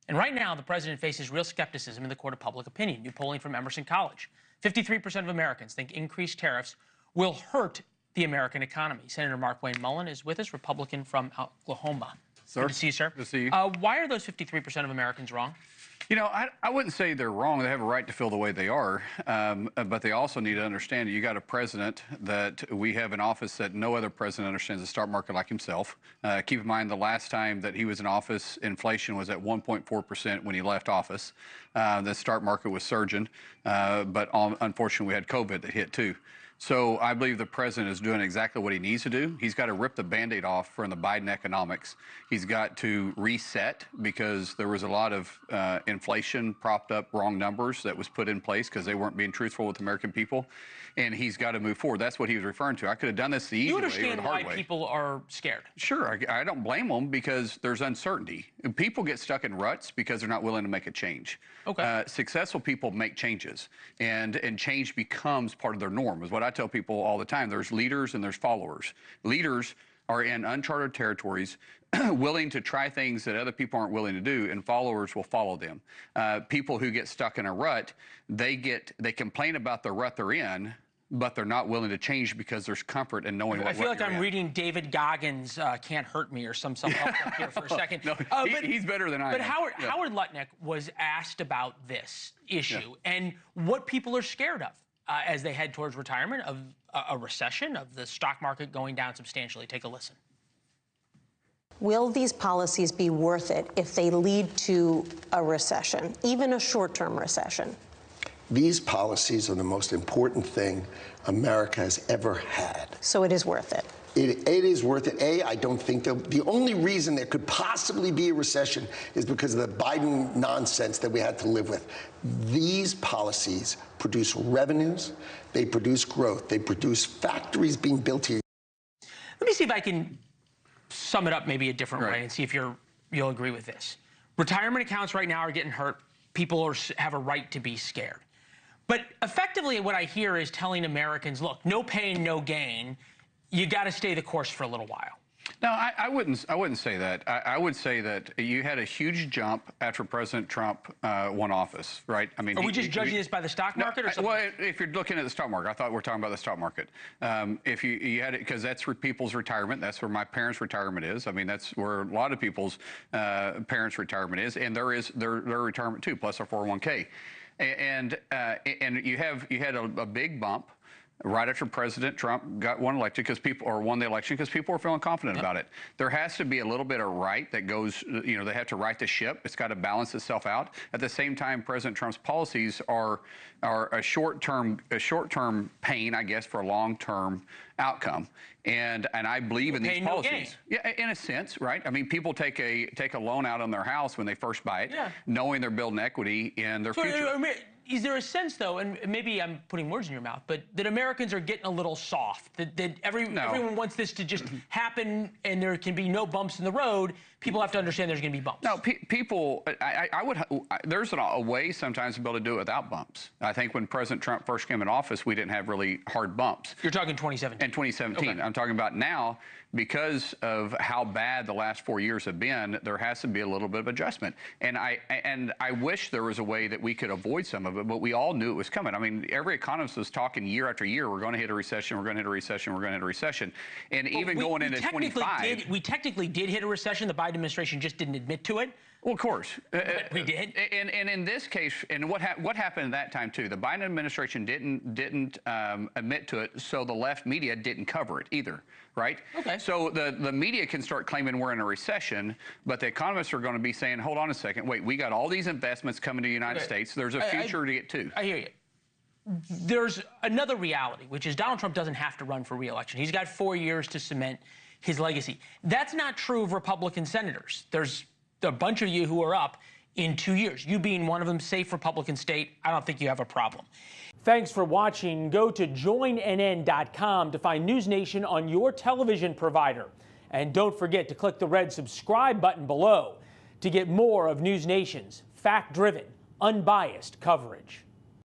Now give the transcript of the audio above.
And right now, the president faces real skepticism in the court of public opinion. New polling from Emerson College. 53% of Americans think increased tariffs will hurt the American economy. Senator Markwayne Mullin is with us, Republican from Oklahoma. Sir. Good to see you, sir. Good to see you. Why are those 53% of Americans wrong? You know, I wouldn't say they're wrong. They have a right to feel the way they are. But they also need to understand you got a president that we have in office that no other president understands the stock market like himself. Keep in mind the last time that he was in office, inflation was at 1.4% when he left office. The stock market was surging. But unfortunately, we had COVID that hit too. So I believe the president is doing exactly what he needs to do. He's got to rip the Band-Aid off from the Biden economics. He's got to reset because there was a lot of inflation propped up wrong numbers that was put in place because they weren't being truthful with the American people. And he's got to move forward. That's what he was referring to. I could have done this the easy way or the hard way. You understand why people are scared? Sure. I don't blame them because there's uncertainty. People get stuck in ruts because they're not willing to make a change. Okay. Successful people make changes, and change becomes part of their norm, is what I tell people all the time. There's leaders and there's followers. Leaders are in uncharted territories, willing to try things that other people aren't willing to do, and followers will follow them. People who get stuck in a rut, they complain about the rut they're in, but they're not willing to change because there's comfort in knowing what I feel like I'm reading David Goggins' Can't Hurt Me or some self-help book here for a second. No, he's better than I am. But Howard Lutnick was asked about this issue and what people are scared of as they head towards retirement, of a recession, of the stock market going down substantially. Take a listen. Will these policies be worth it if they lead to a recession, even a short-term recession? These policies are the most important thing America has ever had. So it is worth it. It is worth it. I don't think the only reason there could possibly be a recession is because of the Biden nonsense that we had to live with. These policies produce revenues, they produce growth, they produce factories being built here. Let me see if I can sum it up maybe a different way and see if you'll agree with this. Retirement accounts right now are getting hurt. People have a right to be scared. But effectively what I hear is telling Americans, look, no pain, no gain. You got to stay the course for a little while. No, I wouldn't say that. I would say that you had a huge jump after President Trump won office, right? I mean, are we just judging this by the stock market or something? Well, if you're looking at the stock market, I thought we were talking about the stock market. If you had it, because that's where people's retirement, that's where my parents' retirement is. I mean, that's where a lot of people's parents' retirement is, and there is their retirement too, plus our 401k. And you had a big bump right after President Trump won the election because people were feeling confident about it. There has to be a little bit of right that goes, they have to right the ship. It's got to balance itself out. At the same time, President Trump's policies are a short-term pain, I guess, for a long-term outcome. And I believe in these policies. Yeah, in a sense, right? I mean, people take a loan out on their house when they first buy it, knowing they're building equity in their future. Is there a sense, though, and maybe I'm putting words in your mouth, but that Americans are getting a little soft, that everyone wants this to just happen and there can be no bumps in the road? People have to understand there's going to be bumps. No, people, there's a way sometimes to be able to do it without bumps. I think when President Trump first came in office, we didn't have really hard bumps. You're talking 2017? In 2017. Okay. I'm talking about now, because of how bad the last 4 years have been, there has to be a little bit of adjustment. And I wish there was a way that we could avoid some of it, but we all knew it was coming. I mean, every economist was talking year after year, we're going to hit a recession, we're going to hit a recession, we're going to hit a recession. And even going into 25. We technically did hit a recession. The Biden administration just didn't admit to it. Well, of course. We did. And in this case, and what happened at that time, too, the Biden administration didn't admit to it, so the left media didn't cover it either, right? Okay. So the media can start claiming we're in a recession, but the economists are going to be saying, hold on a second, wait, we got all these investments coming to the United States. There's a future to get to. I hear you. There's another reality, which is Donald Trump doesn't have to run for re-election. He's got 4 years to cement his legacy. That's not true of Republican senators. There's a bunch of you who are up in 2 years. You being one of them, safe Republican state, I don't think you have a problem. Thanks for watching. Go to joinnn.com to find NewsNation on your television provider. And don't forget to click the red subscribe button below to get more of NewsNation's fact-driven, unbiased coverage.